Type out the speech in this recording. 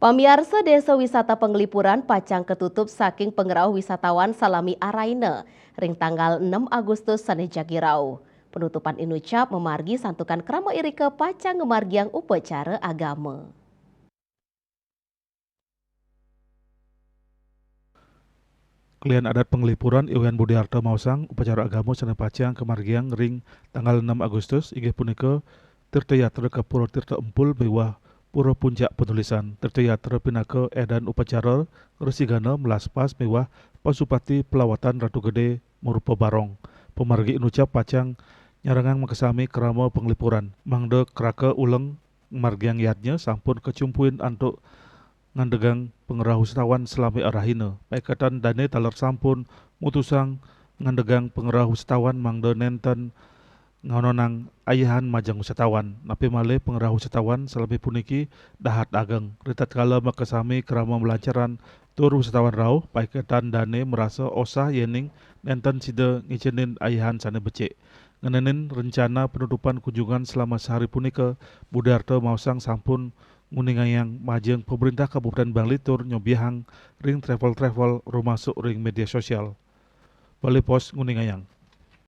Pamiarsa Desa Wisata Penglipuran Pacang ketutup saking pengerau wisatawan salami araina ring tanggal 6 Agustus sanejagirau. Penutupan inucap memargi santukan krama irike Pacang ngemargiang upacara agama. Klien adat Penglipuran Iwan Budiarto Mausang upacara agama sana Pacang kemargiang ring tanggal 6 Agustus inggih punika Tirta Yatra ke Pura Tirta Empul mewah Pura Puncak Penulisan. Tirta Yatra pinaka edan upacara resigana melaspas mewah Pasupati Pelawatan Ratu Gede Murupa Barong. Pemargi inucap Pacang nyarangang makasami kerama Penglipuran. Mangde keraka uleng margiang yadnya sampun kecumpuin antuk ngandegang pengerah wisatawan selami arahina. Paikatan dane talar sampun mutusang ngandegang pengerah wisatawan mangde nenten ngononang ayahan majang wisatawan. Napi male pengerah wisatawan selami puniki dahat ageng. Ritat kala makasami kerama melancaran tur wisatawan rauh, paikatan dane merasa osah yening nenten sida ngicenin ayahan sana becek. Ngenenin rencana penutupan kunjungan selama sehari punika, Budarto Mausang sampun nguningayang majeng pemerintah Kabupaten Banglitur nyobiahang ring travel-travel rumasuk ring media sosial. Bali Pos nguningayang.